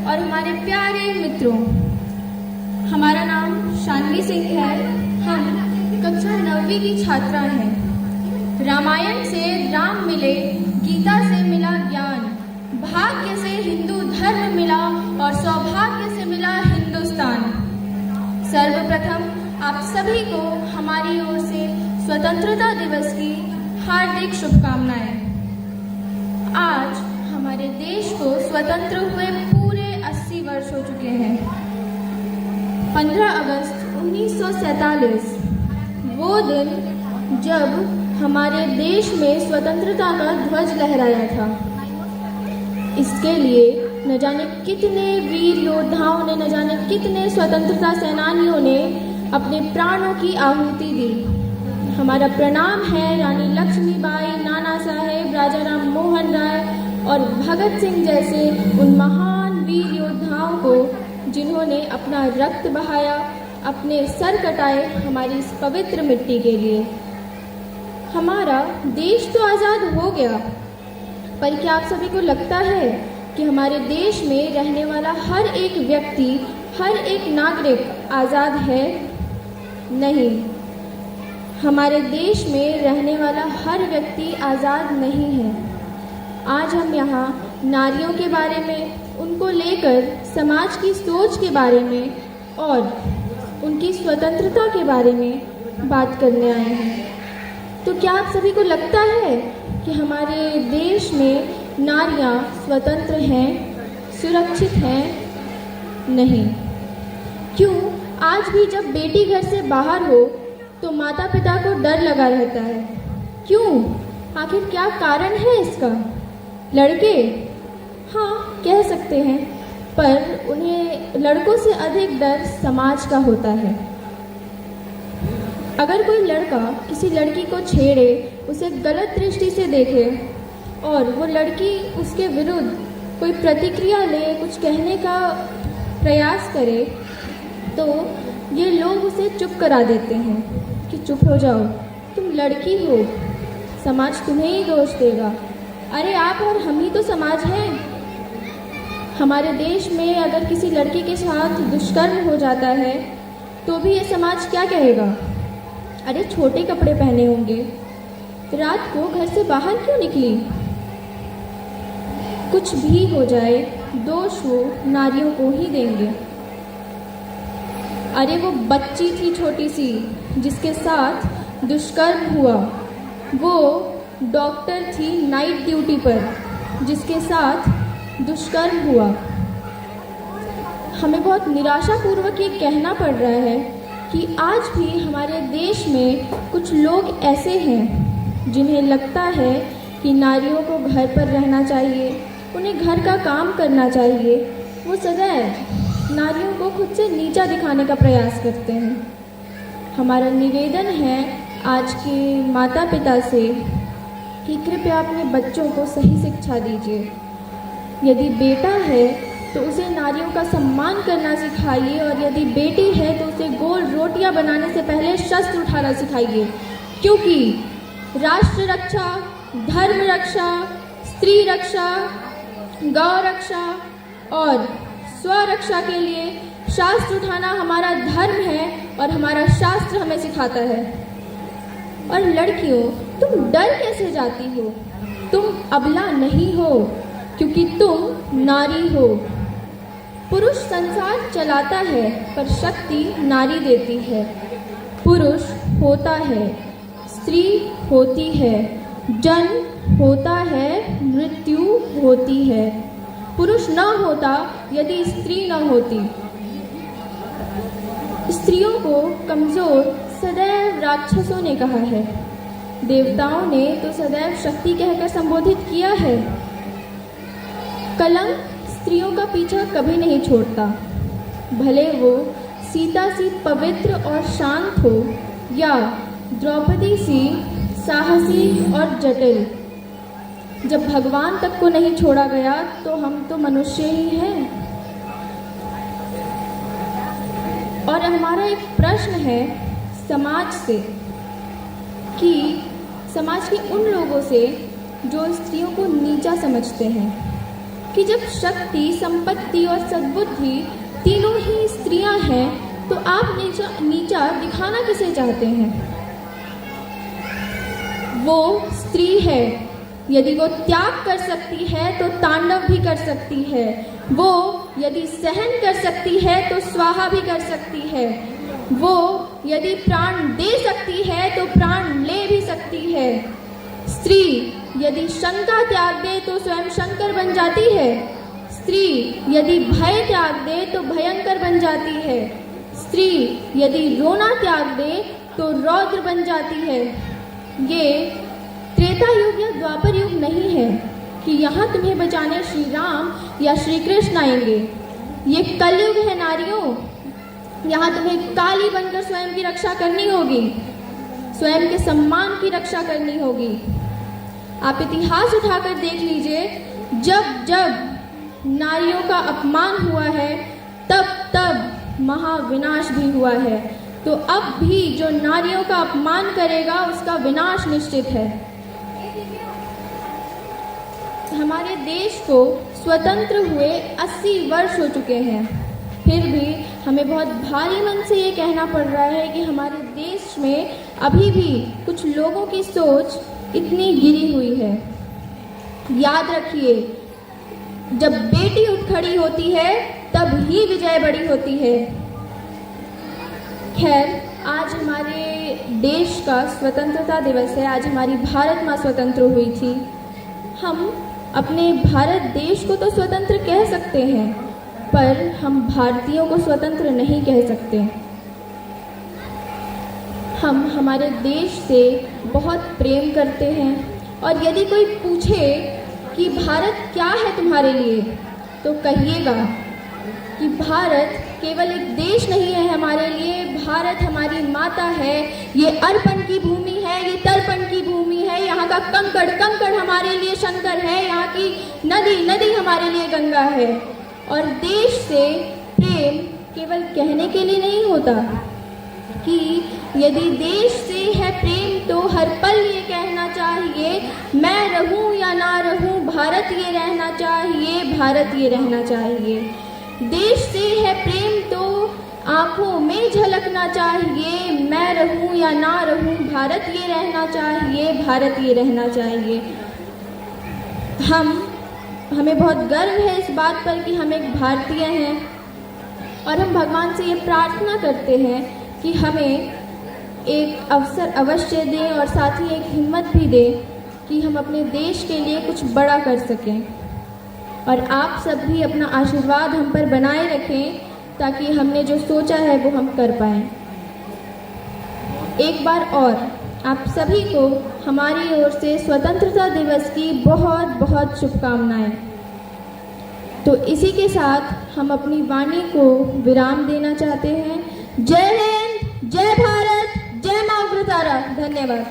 और हमारे प्यारे मित्रों, हमारा नाम शानवी सिंह है। हम कक्षा 9वीं की छात्रा हैं। रामायण से राम मिले, गीता से मिला ज्ञान, भाग्य से हिंदू धर्म मिला और सौभाग्य से मिला हिंदुस्तान। सर्वप्रथम आप सभी को हमारी ओर से स्वतंत्रता दिवस की हार्दिक शुभकामनाएं। आज हमारे देश को स्वतंत्र हुए पूरे 80 वर्ष हो चुके हैं। 15 अगस्त 1947 वो दिन जब हमारे देश में स्वतंत्रता का ध्वज लहराया था। इसके लिए न जाने कितने वीर योद्धाओं ने, न जाने कितने स्वतंत्रता सेनानियों ने अपने प्राणों की आहुति दी। हमारा प्रणाम है रानी लक्ष्मीबाई, नाना साहेब, राजा राम मोहन राय और भगत सिंह जैसे उन महान वीर योद्धाओं को जिन्होंने अपना रक्त बहाया, अपने सर कटाए हमारी इस पवित्र मिट्टी के लिए। हमारा देश तो आज़ाद हो गया, पर क्या आप सभी को लगता है कि हमारे देश में रहने वाला हर एक व्यक्ति, हर एक नागरिक आज़ाद है? नहीं, हमारे देश में रहने वाला हर व्यक्ति आज़ाद नहीं है। आज हम यहाँ नारियों के बारे में, उनको लेकर समाज की सोच के बारे में और उनकी स्वतंत्रता के बारे में बात करने आए हैं। तो क्या आप सभी को लगता है कि हमारे देश में नारियाँ स्वतंत्र हैं, सुरक्षित हैं? नहीं। क्यों आज भी जब बेटी घर से बाहर हो तो माता पिता को डर लगा रहता है? क्यों? आखिर क्या कारण है इसका? लड़के? हाँ, कह सकते हैं, पर उन्हें लड़कों से अधिक डर समाज का होता है। अगर कोई लड़का किसी लड़की को छेड़े, उसे गलत दृष्टि से देखे और वो लड़की उसके विरुद्ध कोई प्रतिक्रिया ले, कुछ कहने का प्रयास करे, तो ये लोग उसे चुप करा देते हैं कि चुप हो जाओ, तुम लड़की हो, समाज तुम्हें ही दोष देगा। अरे आप और हम ही तो समाज हैं। हमारे देश में अगर किसी लड़की के साथ दुष्कर्म हो जाता है तो भी ये समाज क्या कहेगा? अरे छोटे कपड़े पहने होंगे, रात को घर से बाहर क्यों निकली? कुछ भी हो जाए, दोष वो नारियों को ही देंगे। अरे वो बच्ची थी छोटी सी जिसके साथ दुष्कर्म हुआ, वो डॉक्टर थी नाइट ड्यूटी पर जिसके साथ दुष्कर्म हुआ। हमें बहुत निराशापूर्वक ये कहना पड़ रहा है कि आज भी हमारे देश में कुछ लोग ऐसे हैं जिन्हें लगता है कि नारियों को घर पर रहना चाहिए, उन्हें घर का काम करना चाहिए। वो सदैव नारियों को खुद से नीचा दिखाने का प्रयास करते हैं। हमारा निवेदन है आज के माता पिता से कि कृपया अपने बच्चों को सही शिक्षा दीजिए। यदि बेटा है तो उसे नारियों का सम्मान करना सिखाइए, और यदि बेटी है तो उसे गोल रोटियां बनाने से पहले शस्त्र उठाना सिखाइए, क्योंकि राष्ट्र रक्षा, धर्म रक्षा, स्त्री रक्षा, गौ रक्षा और स्वरक्षा के लिए शास्त्र उठाना हमारा धर्म है और हमारा शास्त्र हमें सिखाता है। और लड़कियों, तुम डर कैसे जाती हो? तुम अबला नहीं हो, क्योंकि तुम नारी हो। पुरुष संसार चलाता है पर शक्ति नारी देती है। पुरुष होता है, स्त्री होती है, जन्म होता है, मृत्यु होती है। पुरुष न होता यदि स्त्री न होती। स्त्रियों को कमजोर सदैव राक्षसों ने कहा है, देवताओं ने तो सदैव शक्ति कहकर संबोधित किया है। कलंक स्त्रियों का पीछा कभी नहीं छोड़ता, भले वो सीता सी पवित्र और शांत हो या द्रौपदी सी साहसी और जटिल। जब भगवान तक को नहीं छोड़ा गया तो हम तो मनुष्य ही हैं। और हमारा एक प्रश्न है समाज से कि समाज के उन लोगों से जो स्त्रियों को नीचा समझते हैं। कि जब शक्ति, संपत्ति और सद्बुद्धि तीनों ही स्त्रियां हैं, तो आप नीचा दिखाना किसे चाहते हैं? वो स्त्री है, यदि वो त्याग कर सकती है तो तांडव भी कर सकती है। वो यदि सहन कर सकती है तो स्वाहा भी कर सकती है। वो यदि प्राण दे सकती है तो प्राण ले भी सकती है। स्त्री यदि शंका त्याग दे तो स्वयं शंकर बन जाती है। स्त्री यदि भय त्याग दे तो भयंकर बन जाती है। स्त्री यदि रोना त्याग दे तो रौद्र बन जाती है। ये त्रेता युग या द्वापर युग नहीं है कि यहाँ तुम्हें बचाने श्री राम या श्री कृष्ण आएंगे। ये कलयुग है नारियों। यहाँ तुम्हें काली बनकर स्वयं की रक्षा करनी होगी, स्वयं के सम्मान की रक्षा करनी होगी। आप इतिहास उठाकर देख लीजिए, जब जब नारियों का अपमान हुआ है तब तब महाविनाश भी हुआ है। तो अब भी जो नारियों का अपमान करेगा उसका विनाश निश्चित है। हमारे देश को स्वतंत्र हुए 80 वर्ष हो चुके हैं, फिर भी हमें बहुत भारी मन से ये कहना पड़ रहा है कि हमारे देश में अभी भी कुछ लोगों की सोच इतनी गिरी हुई है। याद रखिए, जब बेटी उठ खड़ी होती है तब ही विजय बड़ी होती है। खैर, आज हमारे देश का स्वतंत्रता दिवस है। आज हमारी भारत माँ स्वतंत्र हुई थी। हम अपने भारत देश को तो स्वतंत्र कह सकते हैं, पर हम भारतीयों को स्वतंत्र नहीं कह सकते। हम हमारे देश से बहुत प्रेम करते हैं, और यदि कोई पूछे कि भारत क्या है तुम्हारे लिए, तो कहिएगा कि भारत केवल एक देश नहीं है हमारे लिए। भारत हमारी माता है। ये अर्पण की भूमि है, ये तर्पण की भूमि है। यहाँ का कंकड़ कंकड़ हमारे लिए शंकर है। यहाँ की नदी नदी हमारे लिए गंगा है। और देश से प्रेम केवल कहने के लिए नहीं होता कि यदि देश से है प्रेम तो हर पल ये कहना चाहिए, मैं रहूं या ना रहूं, भारत ये रहना चाहिए, भारत ये रहना चाहिए। देश से है प्रेम तो आंखों में झलकना चाहिए, मैं रहूं या ना रहूं, भारत ये रहना चाहिए, भारत ये रहना चाहिए। हमें बहुत गर्व है इस बात पर कि हम एक भारतीय हैं, और हम भगवान से ये प्रार्थना करते हैं कि हमें एक अवसर अवश्य दें, और साथ ही एक हिम्मत भी दें कि हम अपने देश के लिए कुछ बड़ा कर सकें। और आप सब भी अपना आशीर्वाद हम पर बनाए रखें ताकि हमने जो सोचा है वो हम कर पाएं। एक बार और आप सभी को हमारी ओर से स्वतंत्रता दिवस की बहुत बहुत शुभकामनाएं। तो इसी के साथ हम अपनी वाणी को विराम देना चाहते हैं। जय हिंद, जय भारत, जय मां उग्रतारा। धन्यवाद।